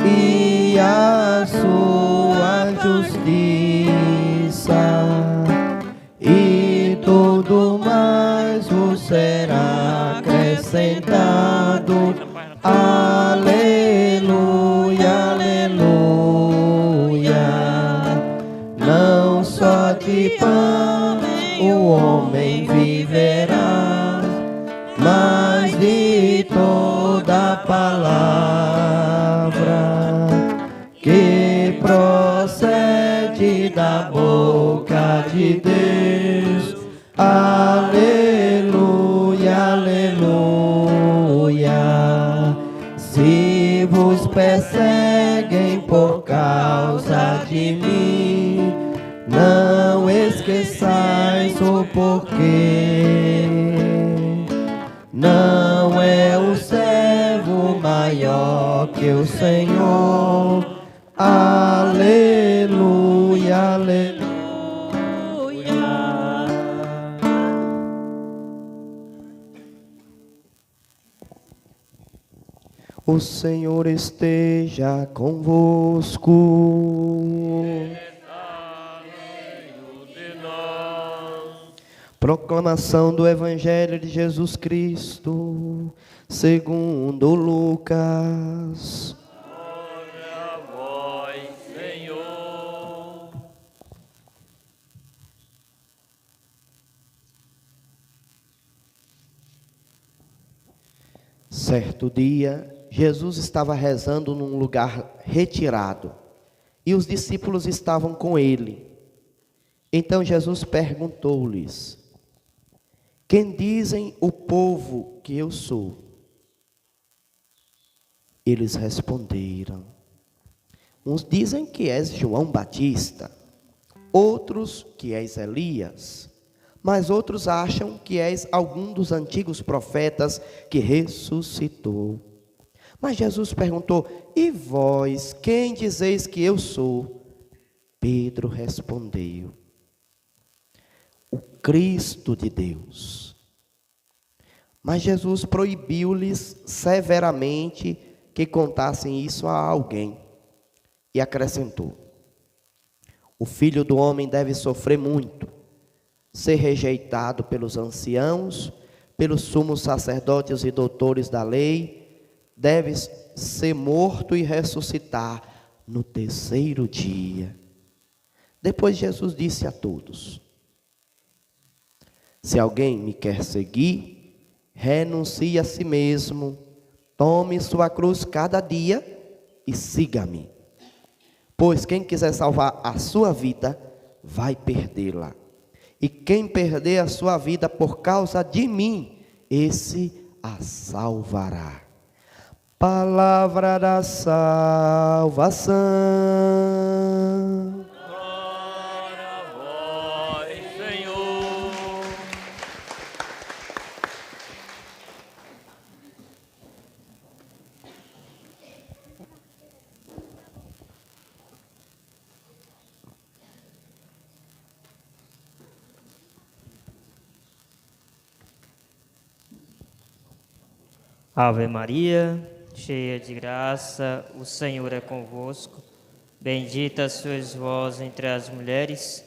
e a sua justiça, e tudo mais vos será acrescentado. Aleluia, aleluia. Não só de pão o homem viverá, mas de toda palavra que procede da boca de Deus. Aleluia, aleluia. Se vos perseguem por causa de mim, não esqueçais o porquê. Não é o servo maior que o Senhor. Aleluia, aleluia. O Senhor esteja convosco. Proclamação do Evangelho de Jesus Cristo, segundo Lucas. Glória a vós, Senhor. Certo dia, Jesus estava rezando num lugar retirado, e os discípulos estavam com ele. Então Jesus perguntou-lhes: quem dizem o povo que eu sou? Eles responderam: uns dizem que és João Batista, outros que és Elias, mas outros acham que és algum dos antigos profetas que ressuscitou. Mas Jesus perguntou: e vós, quem dizeis que eu sou? Pedro respondeu: o Cristo de Deus. Mas Jesus proibiu-lhes severamente que contassem isso a alguém, e acrescentou: o Filho do Homem deve sofrer muito, ser rejeitado pelos anciãos, pelos sumos sacerdotes e doutores da lei, deve ser morto e ressuscitar no terceiro dia. Depois Jesus disse a todos: se alguém me quer seguir, renuncie a si mesmo, tome sua cruz cada dia e siga-me. Pois quem quiser salvar a sua vida, vai perdê-la. E quem perder a sua vida por causa de mim, esse a salvará. Palavra da salvação. Glória a vós, Senhor. Ave Maria, cheia de graça, o Senhor é convosco. Bendita sois vós entre as mulheres,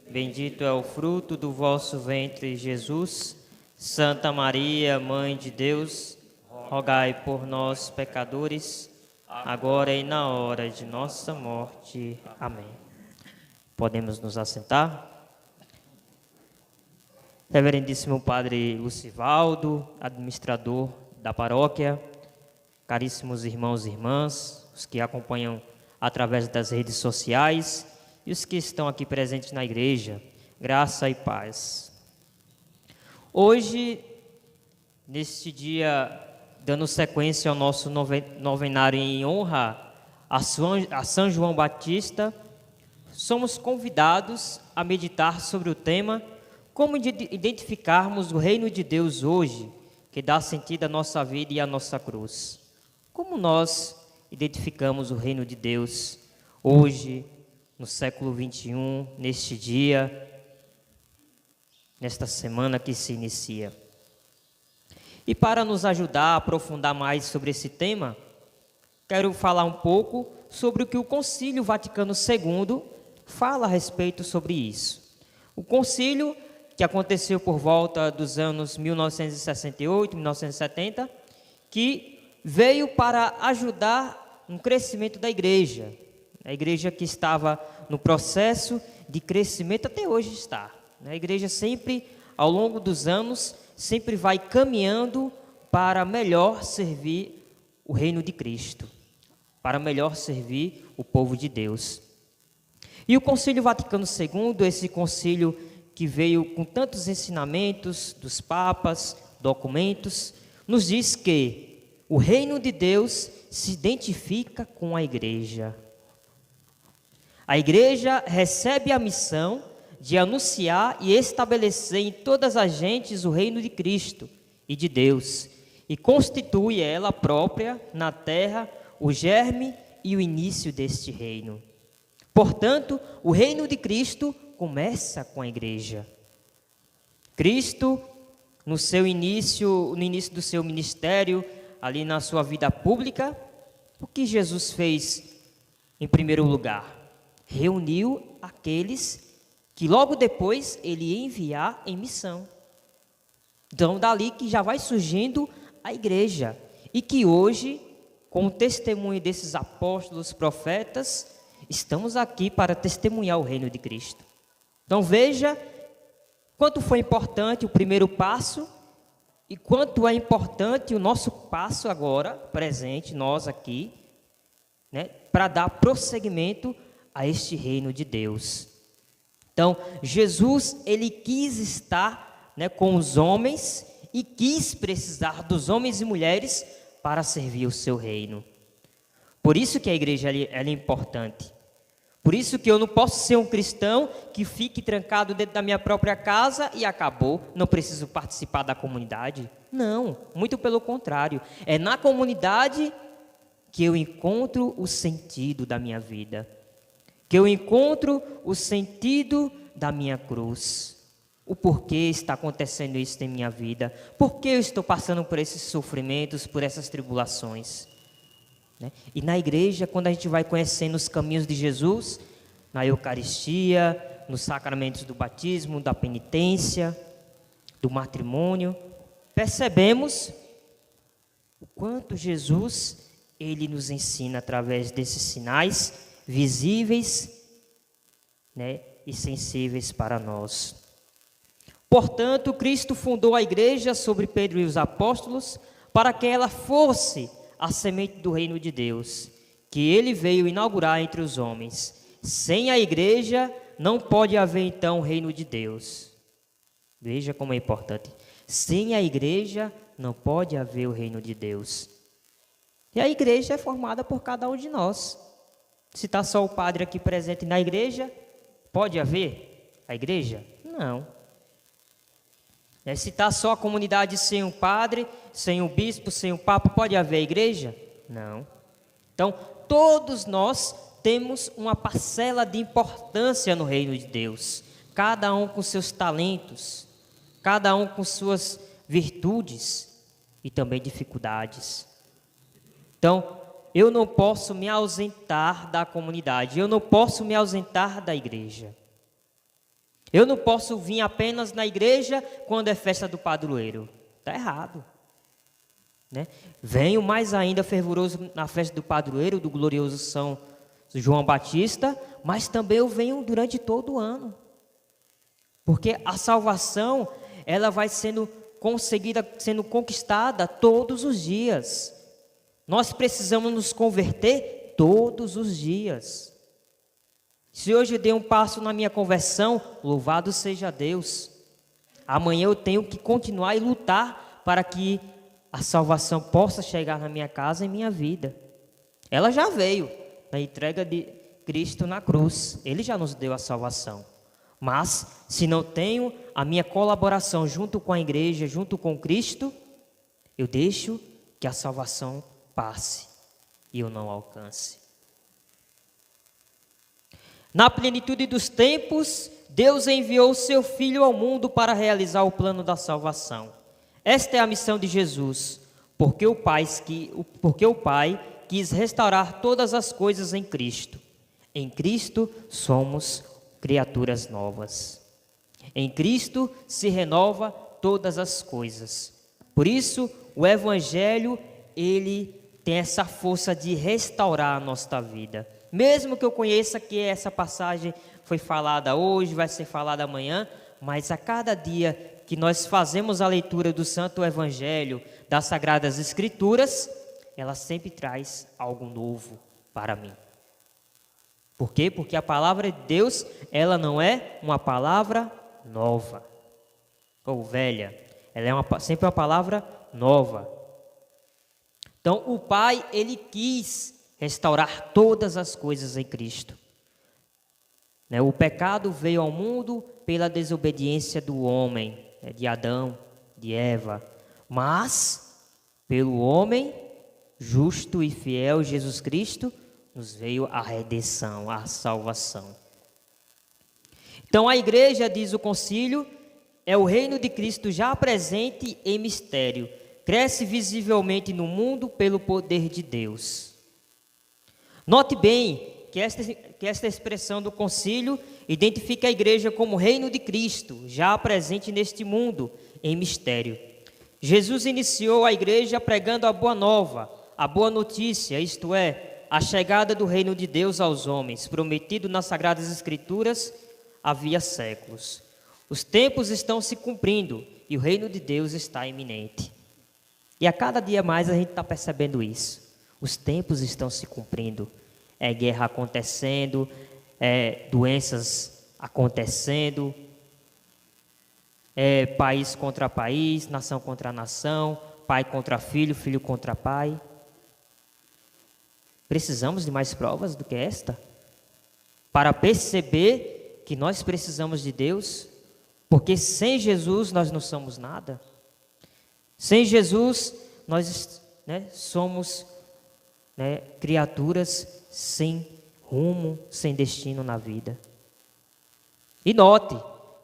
bendito é o fruto do vosso ventre, Jesus. Santa Maria, Mãe de Deus, rogai por nós, pecadores, agora e na hora de nossa morte. Amém. Podemos nos assentar? Reverendíssimo Padre Lucivaldo, administrador da paróquia, caríssimos irmãos e irmãs, os que acompanham através das redes sociais e os que estão aqui presentes na igreja, graça e paz. Hoje, neste dia, dando sequência ao nosso novenário em honra a São João Batista, somos convidados a meditar sobre o tema como identificarmos o reino de Deus hoje, que dá sentido à nossa vida e à nossa cruz. Como nós identificamos o reino de Deus hoje, no século 21, neste dia, nesta semana que se inicia. E para nos ajudar a aprofundar mais sobre esse tema, quero falar um pouco sobre o que o Concílio Vaticano II fala a respeito sobre isso. O concílio, que aconteceu por volta dos anos 1968, 1970, que veio para ajudar no crescimento da igreja. A igreja que estava no processo de crescimento, até hoje está. A igreja sempre, ao longo dos anos, sempre vai caminhando para melhor servir o reino de Cristo, para melhor servir o povo de Deus. E o Concílio Vaticano II, esse concílio que veio com tantos ensinamentos dos papas, documentos, nos diz que o reino de Deus se identifica com a igreja. A igreja recebe a missão de anunciar e estabelecer em todas as gentes o reino de Cristo e de Deus, e constitui ela própria na terra o germe e o início deste reino. Portanto, o reino de Cristo começa com a igreja. Cristo, no início do seu ministério, ali na sua vida pública, o que Jesus fez em primeiro lugar? Reuniu aqueles que logo depois ele ia enviar em missão. Então, dali que já vai surgindo a igreja, e que hoje, com o testemunho desses apóstolos, profetas, estamos aqui para testemunhar o reino de Cristo. Então veja quanto foi importante o primeiro passo e quanto é importante o nosso passo agora, presente, nós aqui, né, para dar prosseguimento a este reino de Deus. Então, Jesus, ele quis estar, né, com os homens e quis precisar dos homens e mulheres para servir o seu reino. Por isso que a igreja ela é importante. Por isso que eu não posso ser um cristão que fique trancado dentro da minha própria casa e acabou, não preciso participar da comunidade. Não, muito pelo contrário. É na comunidade que eu encontro o sentido da minha vida, que eu encontro o sentido da minha cruz. O porquê está acontecendo isso em minha vida, por que eu estou passando por esses sofrimentos, por essas tribulações. E na igreja, quando a gente vai conhecendo os caminhos de Jesus, na Eucaristia, nos sacramentos do batismo, da penitência, do matrimônio, percebemos o quanto Jesus, ele nos ensina através desses sinais visíveis, né, e sensíveis para nós. Portanto, Cristo fundou a igreja sobre Pedro e os apóstolos para que ela fosse a semente do reino de Deus, que ele veio inaugurar entre os homens. Sem a igreja, não pode haver então o reino de Deus. Veja como é importante. Sem a igreja, não pode haver o reino de Deus. E a igreja é formada por cada um de nós. Se está só o padre aqui presente na igreja, pode haver a igreja? Não. Se está só a comunidade sem um padre, sem um bispo, sem um papa, pode haver a igreja? Não. Então, todos nós temos uma parcela de importância no reino de Deus. Cada um com seus talentos, cada um com suas virtudes e também dificuldades. Então, eu não posso me ausentar da comunidade, eu não posso me ausentar da igreja. Eu não posso vir apenas na igreja quando é festa do padroeiro. Está errado. Né? Venho mais ainda fervoroso na festa do padroeiro, do glorioso São João Batista, mas também eu venho durante todo o ano. Porque a salvação, ela vai sendo conseguida, sendo conquistada todos os dias. Nós precisamos nos converter todos os dias. Se hoje eu dei um passo na minha conversão, louvado seja Deus. Amanhã eu tenho que continuar e lutar para que a salvação possa chegar na minha casa e minha vida. Ela já veio na entrega de Cristo na cruz. Ele já nos deu a salvação. Mas, se não tenho a minha colaboração junto com a igreja, junto com Cristo, eu deixo que a salvação passe e eu não alcance. Na plenitude dos tempos, Deus enviou o seu Filho ao mundo para realizar o plano da salvação. Esta é a missão de Jesus, porque o Pai quis restaurar todas as coisas em Cristo. Em Cristo somos criaturas novas. Em Cristo se renova todas as coisas. Por isso, o Evangelho, ele tem essa força de restaurar a nossa vida. Mesmo que eu conheça que essa passagem foi falada hoje, vai ser falada amanhã, mas a cada dia que nós fazemos a leitura do Santo Evangelho, das Sagradas Escrituras, ela sempre traz algo novo para mim. Por quê? Porque a palavra de Deus, ela não é uma palavra nova ou velha, ela é sempre uma palavra nova. Então, o Pai, ele quis restaurar todas as coisas em Cristo. O pecado veio ao mundo pela desobediência do homem, de Adão, de Eva, mas pelo homem justo e fiel, Jesus Cristo, nos veio a redenção, a salvação. Então a igreja, diz o concílio, é o reino de Cristo já presente em mistério, cresce visivelmente no mundo pelo poder de Deus. Note bem que esta expressão do concílio identifica a igreja como reino de Cristo, já presente neste mundo em mistério. Jesus iniciou a igreja pregando a boa nova, a boa notícia, isto é, a chegada do reino de Deus aos homens, prometido nas Sagradas Escrituras havia séculos. Os tempos estão se cumprindo e o reino de Deus está iminente. E a cada dia mais a gente está percebendo isso. Os tempos estão se cumprindo. É guerra acontecendo, doenças acontecendo, país contra país, nação contra nação, pai contra filho, filho contra pai. Precisamos de mais provas do que esta para perceber que nós precisamos de Deus, porque sem Jesus nós não somos nada. Sem Jesus nós somos criaturas sem rumo, sem destino na vida. E note,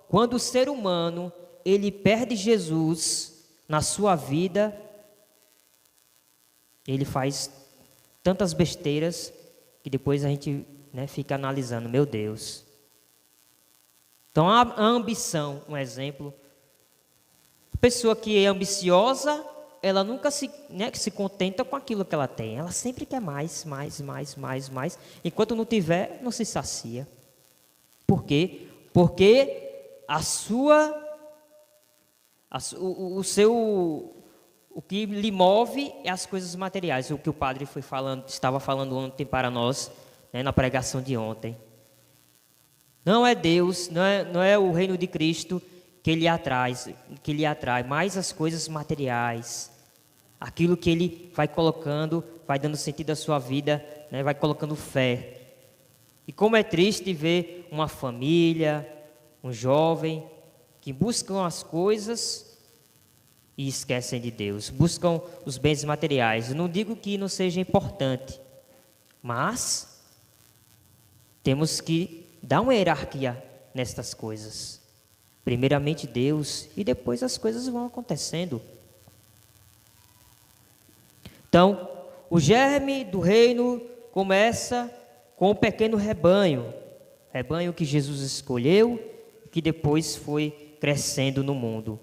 quando o ser humano ele perde Jesus na sua vida, ele faz tantas besteiras que depois a gente fica analisando, meu Deus. Então a ambição, um exemplo, a pessoa que é ambiciosa, ela nunca se contenta com aquilo que ela tem. Ela sempre quer mais. Enquanto não tiver, não se sacia. Por quê? Porque o que lhe move é as coisas materiais. O que o padre estava falando ontem para nós, na pregação de ontem. Não é Deus, não é o reino de Cristo que lhe atrai, mais as coisas materiais, aquilo que ele vai colocando, vai dando sentido à sua vida, vai colocando fé. E como é triste ver uma família, um jovem, que buscam as coisas e esquecem de Deus, buscam os bens materiais. Eu não digo que não seja importante, mas temos que dar uma hierarquia nestas coisas. Primeiramente Deus e depois as coisas vão acontecendo. Então, o germe do reino começa com um pequeno rebanho que Jesus escolheu, que depois foi crescendo no mundo.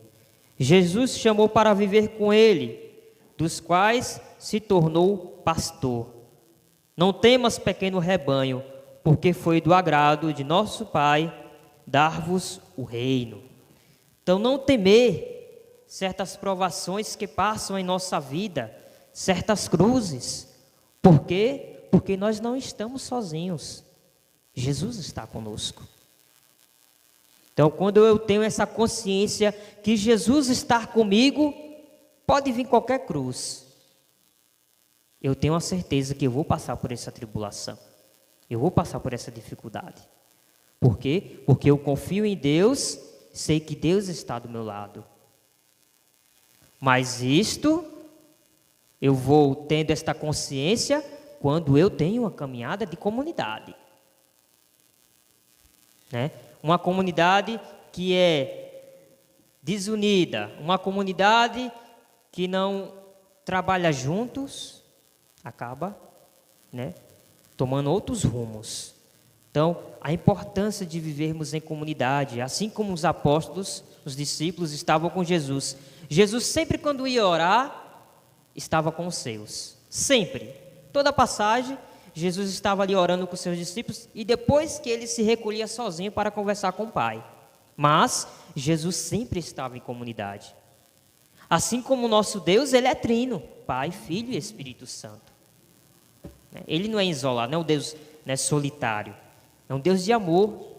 Jesus chamou para viver com ele, dos quais se tornou pastor. Não temas, pequeno rebanho, porque foi do agrado de nosso Pai dar-vos o reino. Então, não temer certas provações que passam em nossa vida, certas cruzes. Por quê? Porque nós não estamos sozinhos. Jesus está conosco. Então, quando eu tenho essa consciência que Jesus está comigo, pode vir qualquer cruz. Eu tenho a certeza que eu vou passar por essa tribulação. Eu vou passar por essa dificuldade. Por quê? Porque eu confio em Deus, sei que Deus está do meu lado. Mas isto, eu vou tendo esta consciência quando eu tenho uma caminhada de comunidade. Uma comunidade que é desunida, uma comunidade que não trabalha juntos, acaba né, tomando outros rumos. Então, a importância de vivermos em comunidade, assim como os apóstolos, os discípulos estavam com Jesus. Jesus sempre quando ia orar, estava com os seus. Sempre. Toda passagem, Jesus estava ali orando com os seus discípulos e depois que ele se recolhia sozinho para conversar com o Pai. Mas Jesus sempre estava em comunidade. Assim como o nosso Deus, ele é trino, Pai, Filho e Espírito Santo. Ele não é isolado, não é um Deus, né, solitário. É um Deus de amor.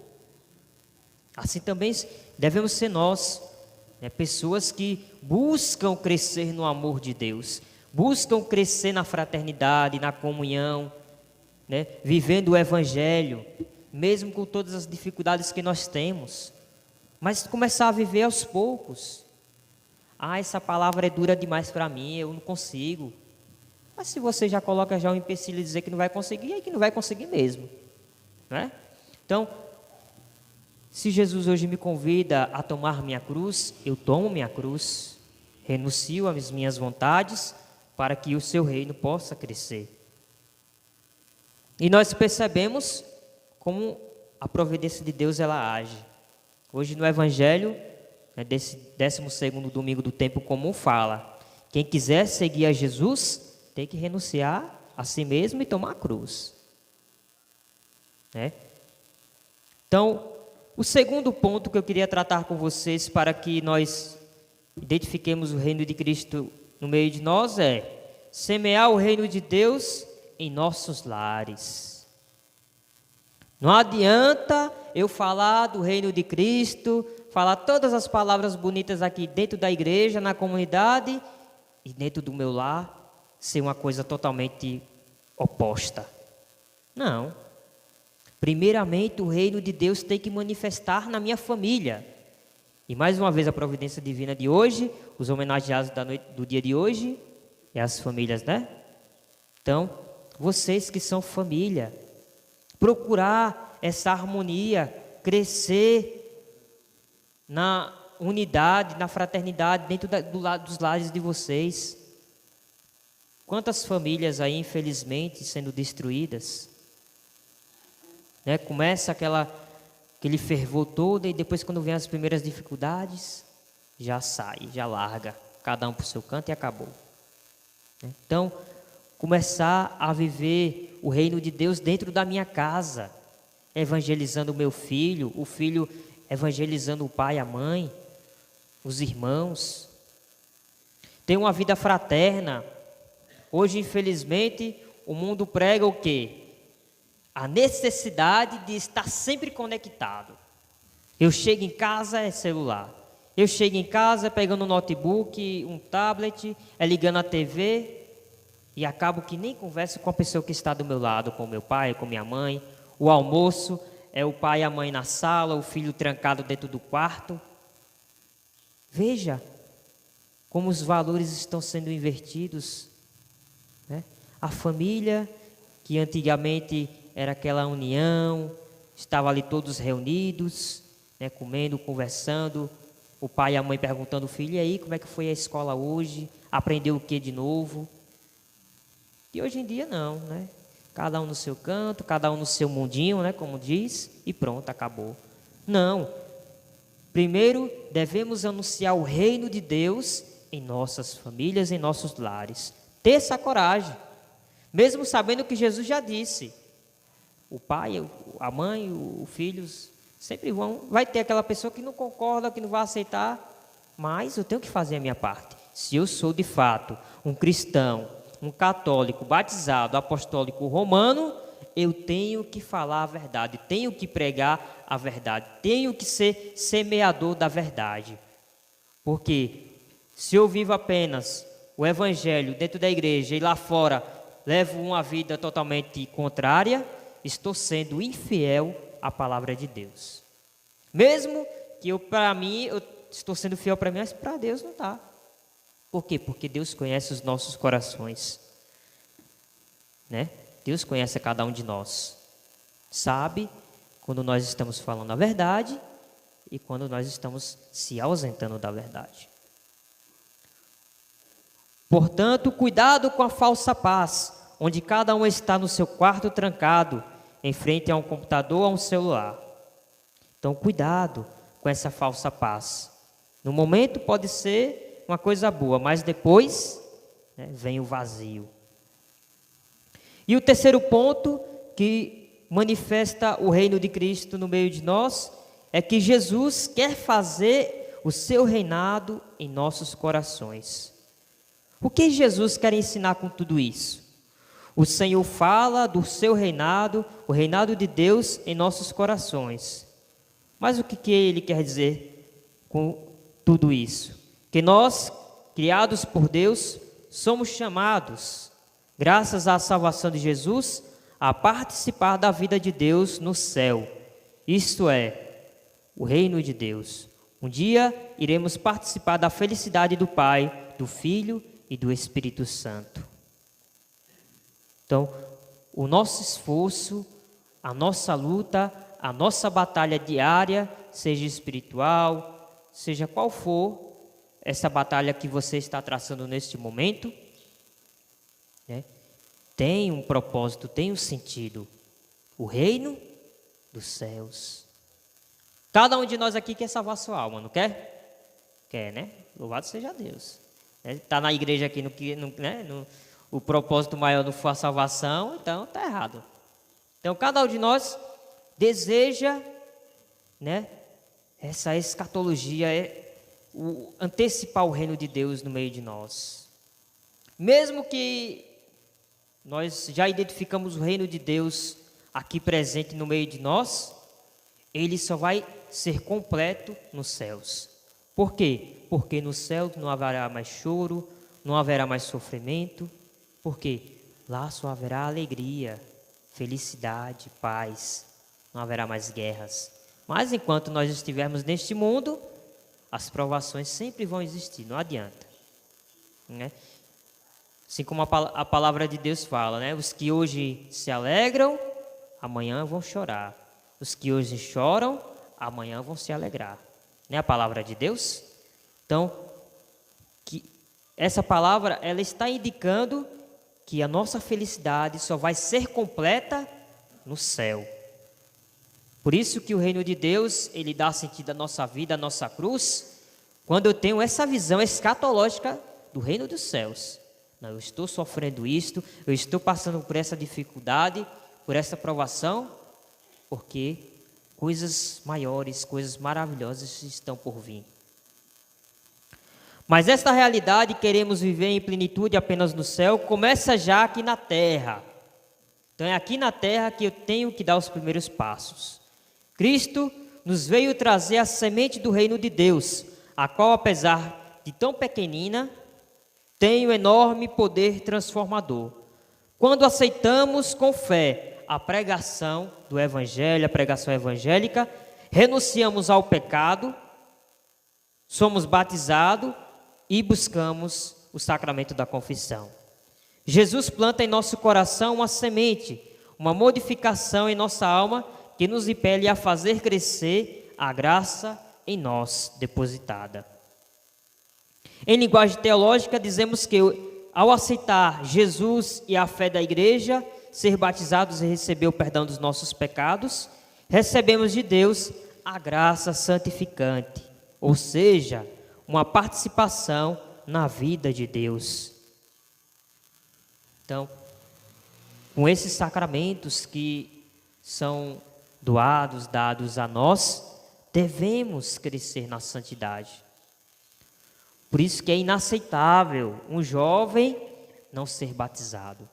Assim também devemos ser nós, né, pessoas que buscam crescer no amor de Deus, buscam crescer na fraternidade, na comunhão, né, vivendo o Evangelho, mesmo com todas as dificuldades que nós temos, mas começar a viver aos poucos. Essa palavra é dura demais para mim, eu não consigo. Mas se você já coloca já um empecilho e dizer que não vai conseguir, é que não vai conseguir mesmo, né? Então, se Jesus hoje me convida a tomar minha cruz, eu tomo minha cruz, renuncio às minhas vontades para que o seu reino possa crescer. E nós percebemos como a providência de Deus ela age. Hoje no Evangelho, né, desse 12º domingo do tempo comum, fala: quem quiser seguir a Jesus tem que renunciar a si mesmo e tomar a cruz, né? Então, o segundo ponto que eu queria tratar com vocês para que nós identifiquemos o reino de Cristo no meio de nós é semear o reino de Deus em nossos lares. Não adianta eu falar do reino de Cristo, falar todas as palavras bonitas aqui dentro da igreja, na comunidade, e dentro do meu lar ser uma coisa totalmente oposta. Não. Primeiramente, o reino de Deus tem que manifestar na minha família. E mais uma vez a providência divina de hoje, os homenageados do dia de hoje, é as famílias, né? Então, vocês que são família, procurar essa harmonia, crescer na unidade, na fraternidade, dentro dos lares de vocês. Quantas famílias aí, infelizmente, sendo destruídas, né? Começa aquele fervor todo e depois quando vem as primeiras dificuldades, já sai, já larga, cada um para o seu canto e acabou. Então, começar a viver o reino de Deus dentro da minha casa, evangelizando o meu filho, o filho evangelizando o pai, a mãe, os irmãos. Ter uma vida fraterna. Hoje, infelizmente, o mundo prega o quê? A necessidade de estar sempre conectado. Eu chego em casa, é celular. Eu chego em casa, é pegando um notebook, um tablet, é ligando a TV, e acabo que nem converso com a pessoa que está do meu lado, com o meu pai, com minha mãe. O almoço é o pai e a mãe na sala, o filho trancado dentro do quarto. Veja como os valores estão sendo invertidos, né? A família, que antigamente era aquela união, estava ali todos reunidos, né, comendo, conversando, o pai e a mãe perguntando ao filho: e aí, como é que foi a escola hoje? Aprendeu o que de novo? E hoje em dia não, né? Cada um no seu canto, cada um no seu mundinho, né, como diz, e pronto, acabou. Não. Primeiro, devemos anunciar o reino de Deus em nossas famílias, em nossos lares. Ter essa coragem, mesmo sabendo que Jesus já disse: o pai, a mãe, os filhos sempre vai ter aquela pessoa que não concorda, que não vai aceitar, mas eu tenho que fazer a minha parte. Se eu sou de fato um cristão, um católico batizado, apostólico romano, eu tenho que falar a verdade, tenho que pregar a verdade, tenho que ser semeador da verdade. Porque se eu vivo apenas o evangelho dentro da igreja e lá fora levo uma vida totalmente contrária, estou sendo infiel à palavra de Deus. Mesmo que eu estou sendo fiel para mim, mas para Deus não está. Por quê? Porque Deus conhece os nossos corações, né? Deus conhece a cada um de nós. Sabe quando nós estamos falando a verdade e quando nós estamos se ausentando da verdade. Portanto, cuidado com a falsa paz. onde cada um está no seu quarto trancado, em frente a um computador ou a um celular. Então, cuidado com essa falsa paz. No momento pode ser uma coisa boa, mas depois, né, vem o vazio. E o terceiro ponto que manifesta o reino de Cristo no meio de nós é que Jesus quer fazer o seu reinado em nossos corações. O que Jesus quer ensinar com tudo isso? O Senhor fala do seu reinado, o reinado de Deus em nossos corações. Mas o que Ele quer dizer com tudo isso? Que nós, criados por Deus, somos chamados, graças à salvação de Jesus, a participar da vida de Deus no céu. Isto é, o reino de Deus. Um dia iremos participar da felicidade do Pai, do Filho e do Espírito Santo. Então, o nosso esforço, a nossa luta, a nossa batalha diária, seja espiritual, seja qual for essa batalha que você está traçando neste momento, né, tem um propósito, tem um sentido. O reino dos céus. Cada um de nós aqui quer salvar sua alma, não quer? Quer, né? Louvado seja Deus. Está na igreja aqui, o propósito maior não for a salvação, então está errado. Então, cada um de nós deseja, né, essa escatologia, antecipar o reino de Deus no meio de nós. Mesmo que nós já identificamos o reino de Deus aqui presente no meio de nós, ele só vai ser completo nos céus. Por quê? Porque no céu não haverá mais choro, não haverá mais sofrimento, porque lá só haverá alegria, felicidade, paz, não haverá mais guerras. Mas enquanto nós estivermos neste mundo, as provações sempre vão existir, não adianta, né? Assim como a palavra de Deus fala, né? Os que hoje se alegram, amanhã vão chorar. Os que hoje choram, amanhã vão se alegrar. Não é a palavra de Deus? Então, essa palavra, ela está indicando que a nossa felicidade só vai ser completa no céu. Por isso que o reino de Deus, ele dá sentido à nossa vida, à nossa cruz, quando eu tenho essa visão escatológica do reino dos céus. Não, eu estou sofrendo isto, eu estou passando por essa dificuldade, por essa provação, porque coisas maiores, coisas maravilhosas estão por vir. Mas esta realidade, queremos viver em plenitude apenas no céu, começa já aqui na terra. Então é aqui na terra que eu tenho que dar os primeiros passos. Cristo nos veio trazer a semente do reino de Deus, a qual, apesar de tão pequenina, tem um enorme poder transformador. Quando aceitamos com fé a pregação do Evangelho, a pregação evangélica, renunciamos ao pecado, somos batizados e buscamos o sacramento da confissão. Jesus planta em nosso coração uma semente, uma modificação em nossa alma que nos impele a fazer crescer a graça em nós depositada. Em linguagem teológica, dizemos que ao aceitar Jesus e a fé da igreja, ser batizados e receber o perdão dos nossos pecados, recebemos de Deus a graça santificante, ou seja, uma participação na vida de Deus. Então, com esses sacramentos que são dados a nós, devemos crescer na santidade. Por isso que é inaceitável um jovem não ser batizado.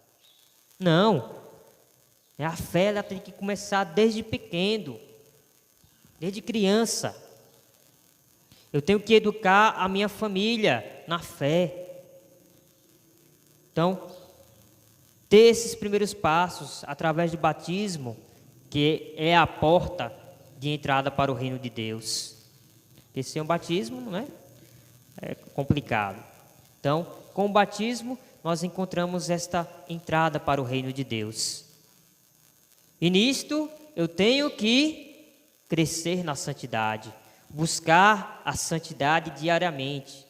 Não, a fé ela tem que começar desde pequeno, desde criança. Eu tenho que educar a minha família na fé. Então, ter esses primeiros passos através do batismo, que é a porta de entrada para o reino de Deus. Porque sem o batismo, não é? É complicado. Então, com o batismo, nós encontramos esta entrada para o reino de Deus. E nisto, eu tenho que crescer na santidade, buscar a santidade diariamente.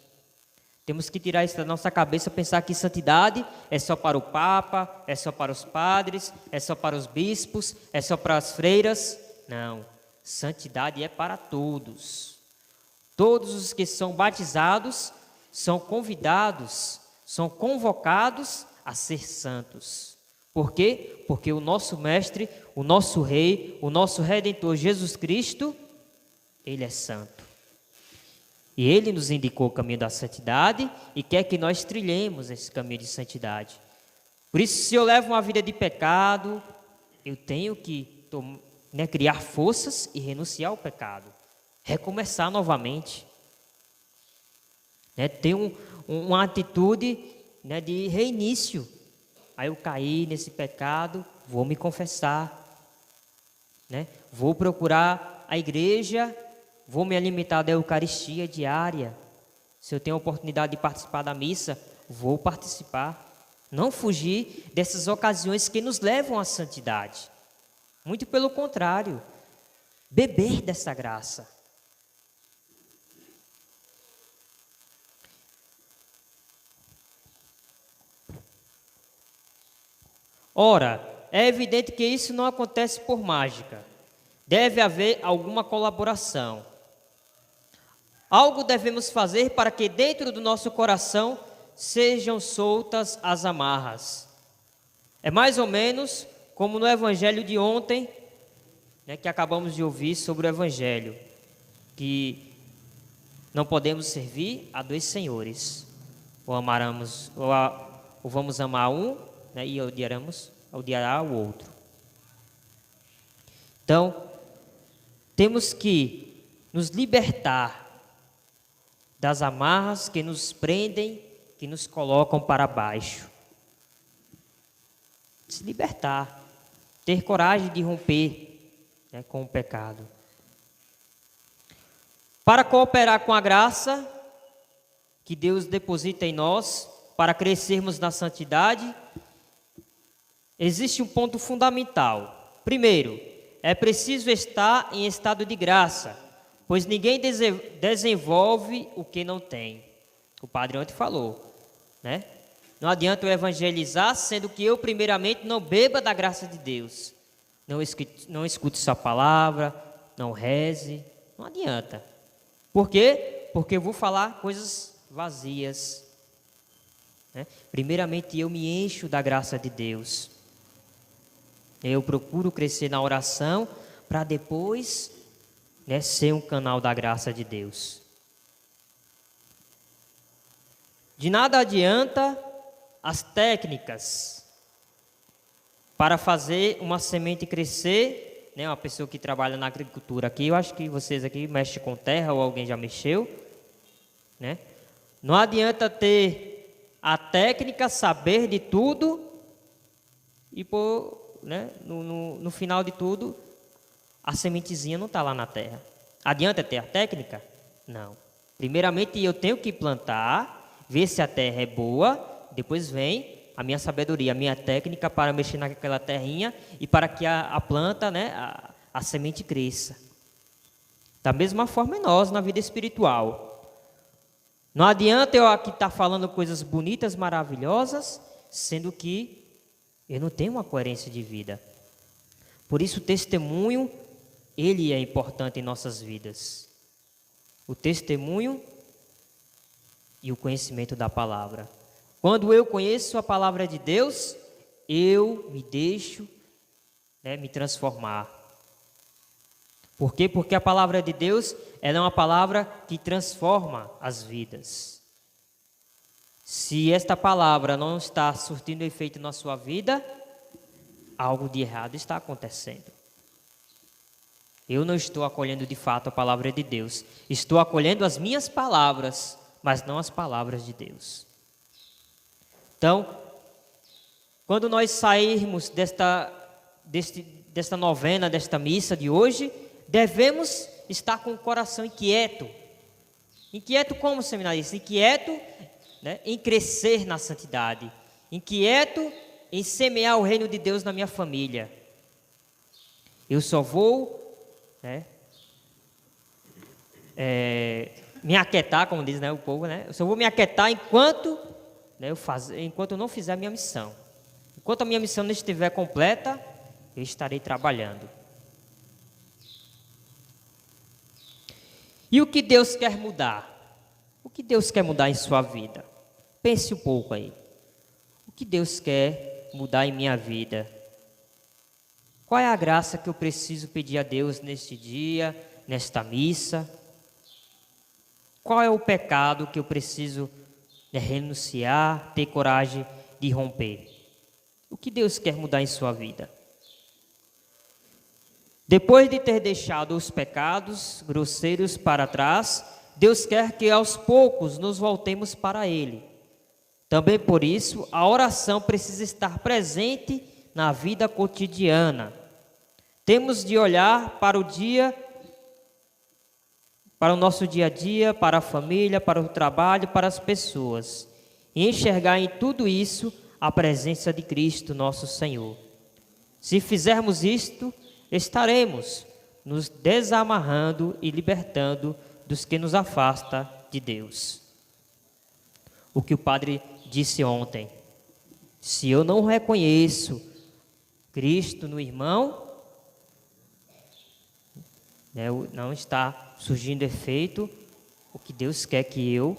Temos que tirar isso da nossa cabeça, pensar que santidade é só para o Papa, é só para os padres, é só para os bispos, é só para as freiras. Não, santidade é para todos. Todos os que são batizados são convidados, são convocados a ser santos. Por quê? Porque o nosso Mestre, o nosso Rei, o nosso Redentor Jesus Cristo, Ele é santo. E Ele nos indicou o caminho da santidade e quer que nós trilhemos esse caminho de santidade. Por isso, se eu levo uma vida de pecado, eu tenho que criar forças e renunciar ao pecado. Recomeçar novamente. Ter uma atitude de reinício. Aí eu caí nesse pecado, vou me confessar. Vou procurar a igreja. Vou me alimentar da Eucaristia diária. Se eu tenho a oportunidade de participar da missa, vou participar. Não fugir dessas ocasiões que nos levam à santidade. Muito pelo contrário, beber dessa graça. Ora, é evidente que isso não acontece por mágica. Deve haver alguma colaboração. Algo devemos fazer para que dentro do nosso coração sejam soltas as amarras. É mais ou menos como no evangelho de ontem, que acabamos de ouvir sobre o evangelho, que não podemos servir a dois senhores. Ou vamos amar um, e odiará o outro. Então, temos que nos libertar das amarras que nos prendem, que nos colocam para baixo. Se libertar, ter coragem de romper com o pecado. Para cooperar com a graça que Deus deposita em nós, para crescermos na santidade, existe um ponto fundamental. Primeiro, é preciso estar em estado de graça, pois ninguém desenvolve o que não tem. O padre ontem falou, Não adianta eu evangelizar, sendo que eu primeiramente não beba da graça de Deus. Não escute sua palavra, não reze, não adianta. Por quê? Porque eu vou falar coisas vazias. Primeiramente eu me encho da graça de Deus. Eu procuro crescer na oração para depois ser um canal da graça de Deus. De nada adianta as técnicas para fazer uma semente crescer, uma pessoa que trabalha na agricultura aqui, eu acho que vocês aqui mexem com terra ou alguém já mexeu, Não adianta ter a técnica, saber de tudo e no final de tudo a sementezinha não está lá na terra. Adianta ter a técnica? Não. Primeiramente eu tenho que plantar, ver se a terra é boa, depois vem a minha sabedoria, a minha técnica para mexer naquela terrinha e para que a planta, a semente cresça. Da mesma forma é nós na vida espiritual. Não adianta eu aqui estar falando coisas bonitas, maravilhosas, sendo que eu não tenho uma coerência de vida. Por isso o testemunho, ele é importante em nossas vidas. O testemunho e o conhecimento da palavra. Quando eu conheço a palavra de Deus, eu me deixo me transformar. Por quê? Porque a palavra de Deus, ela é uma palavra que transforma as vidas. Se esta palavra não está surtindo efeito na sua vida, algo de errado está acontecendo. Eu não estou acolhendo de fato a palavra de Deus. Estou acolhendo as minhas palavras, mas não as palavras de Deus. Então, quando nós sairmos desta novena, desta missa de hoje, devemos estar com o coração inquieto. Inquieto como, seminarista? Inquieto em crescer na santidade. Inquieto em semear o reino de Deus na minha família. Eu só vou me aquietar, como diz, né, o povo, né? Eu só vou me aquietar enquanto, né, enquanto eu não fizer a minha missão. Enquanto a minha missão não estiver completa, eu estarei trabalhando. E o que Deus quer mudar? O que Deus quer mudar em sua vida? Pense um pouco aí. O que Deus quer mudar em minha vida? Qual é a graça que eu preciso pedir a Deus neste dia, nesta missa? Qual é o pecado que eu preciso renunciar, ter coragem de romper? O que Deus quer mudar em sua vida? Depois de ter deixado os pecados grosseiros para trás, Deus quer que aos poucos nos voltemos para Ele. Também por isso, a oração precisa estar presente na vida cotidiana. Temos de olhar para o nosso dia a dia, para a família, para o trabalho, para as pessoas, e enxergar em tudo isso a presença de Cristo, nosso Senhor. Se fizermos isto, estaremos nos desamarrando e libertando dos que nos afasta de Deus. O que o padre disse ontem: se eu não reconheço Cristo no irmão, não está surgindo efeito o que Deus quer que eu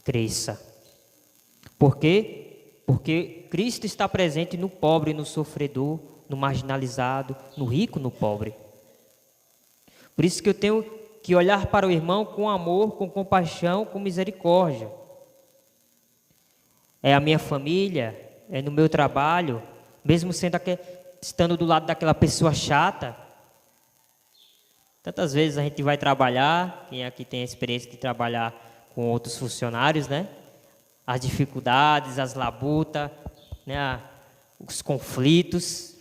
cresça. Por quê? Porque Cristo está presente no pobre, no sofredor, no marginalizado, no rico, no pobre. Por isso que eu tenho que olhar para o irmão com amor, com compaixão, com misericórdia. É a minha família, é no meu trabalho, mesmo estando do lado daquela pessoa chata. Tantas vezes a gente vai trabalhar, quem aqui tem a experiência de trabalhar com outros funcionários, né? As dificuldades, as labutas, né? Os conflitos.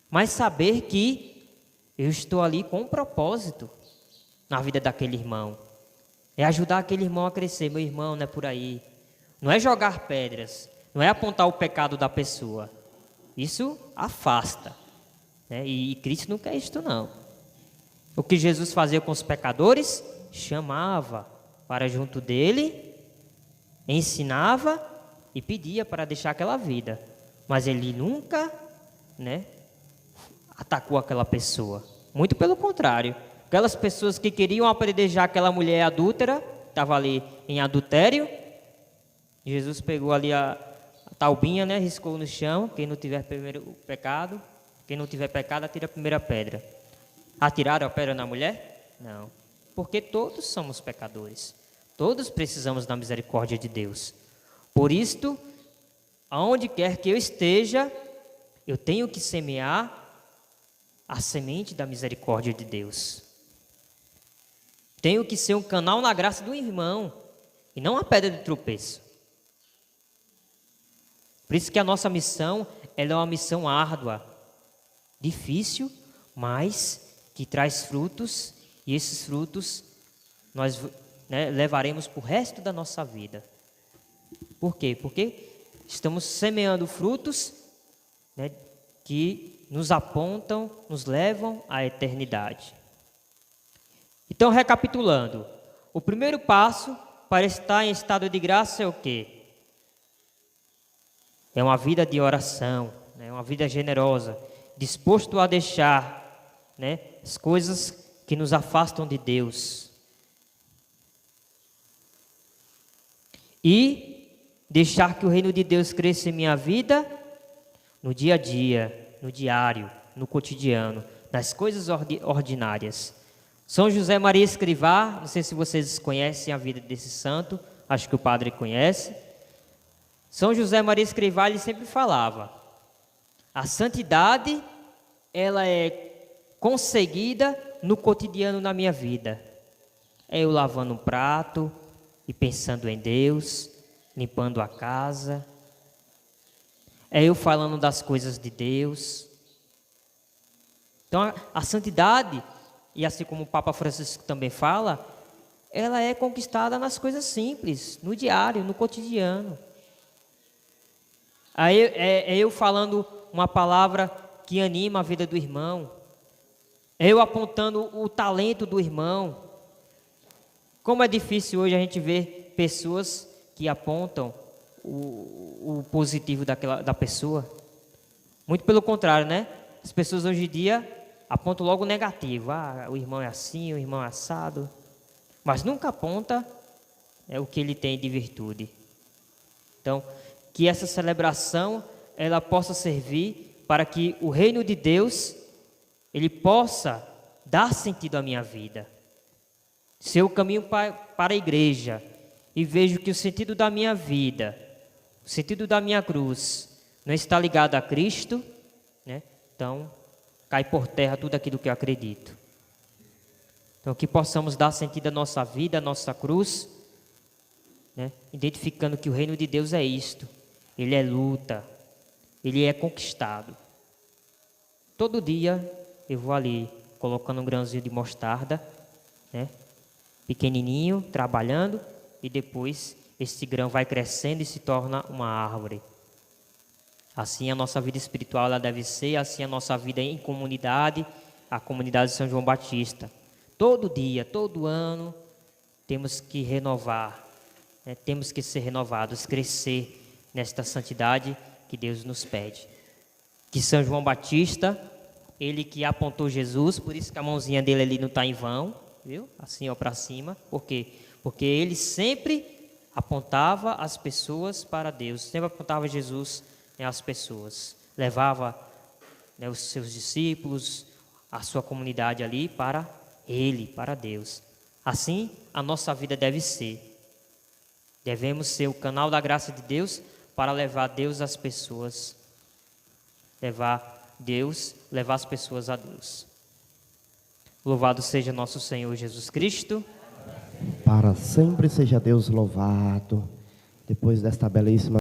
Mas saber que eu estou ali com um propósito na vida daquele irmão. É ajudar aquele irmão a crescer. Meu irmão, não é por aí. Não é jogar pedras. Não é apontar o pecado da pessoa. Isso afasta, né? E Cristo não quer isto, não. O que Jesus fazia com os pecadores? Chamava para junto dele, ensinava e pedia para deixar aquela vida. Mas ele nunca, né, atacou aquela pessoa. Muito pelo contrário. Aquelas pessoas que queriam apedrejar aquela mulher adúltera, estava ali em adultério, Jesus pegou ali a taubinha, né, riscou no chão. Quem não tiver primeiro pecado, quem não tiver pecado, atira a primeira pedra. Atiraram a pedra na mulher? Não. Porque todos somos pecadores. Todos precisamos da misericórdia de Deus. Por isto, aonde quer que eu esteja, eu tenho que semear a semente da misericórdia de Deus. Tenho que ser um canal na graça do irmão e não a pedra de tropeço. Por isso que a nossa missão, ela é uma missão árdua, difícil, mas que traz frutos, e esses frutos nós, né, levaremos para o resto da nossa vida. Por quê? Porque estamos semeando frutos, né, que nos apontam, nos levam à eternidade. Então, recapitulando, o primeiro passo para estar em estado de graça é o quê? É uma vida de oração, né, uma vida generosa, disposto a deixar, né, as coisas que nos afastam de Deus. E deixar que o reino de Deus cresça em minha vida, no dia a dia, no diário, no cotidiano, nas coisas ordinárias. São José Maria Escrivá, não sei se vocês conhecem a vida desse santo, acho que o padre conhece. São José Maria Escrivá, ele sempre falava: a santidade, ela é conseguida no cotidiano na minha vida. É eu lavando um prato e pensando em Deus, limpando a casa. É eu falando das coisas de Deus. Então a santidade, e assim como o Papa Francisco também fala, ela é conquistada nas coisas simples, no diário, no cotidiano. Aí é eu falando uma palavra que anima a vida do irmão. É eu apontando o talento do irmão. Como é difícil hoje a gente ver pessoas que apontam o positivo da pessoa. Muito pelo contrário, né? As pessoas hoje em dia apontam logo o negativo. Ah, o irmão é assim, o irmão é assado. Mas nunca aponta o que ele tem de virtude. Então, que essa celebração ela possa servir para que o reino de Deus ele possa dar sentido à minha vida. Se eu caminho para a igreja e vejo que o sentido da minha vida, o sentido da minha cruz não está ligado a Cristo, né? Então cai por terra tudo aquilo que eu acredito. Então que possamos dar sentido à nossa vida, à nossa cruz, né? Identificando que o reino de Deus é isto. Ele é luta, ele é conquistado. Todo dia eu vou ali colocando um grãozinho de mostarda, né? Pequenininho, trabalhando, e depois esse grão vai crescendo e se torna uma árvore. Assim a nossa vida espiritual ela deve ser, assim a nossa vida em comunidade, a comunidade de São João Batista. Todo dia, todo ano, temos que renovar, né? Temos que ser renovados, crescer nesta santidade que Deus nos pede. Que São João Batista, ele que apontou Jesus, por isso que a mãozinha dele ali não está em vão, viu? Assim ó para cima. Por quê? Porque ele sempre apontava as pessoas para Deus, sempre apontava Jesus, né, às pessoas. Levava, né, os seus discípulos, a sua comunidade ali para ele, para Deus. Assim a nossa vida deve ser. Devemos ser o canal da graça de Deus para levar Deus às pessoas. Levar as pessoas a Deus. Louvado seja nosso Senhor Jesus Cristo. Para sempre seja Deus louvado. Depois desta belíssima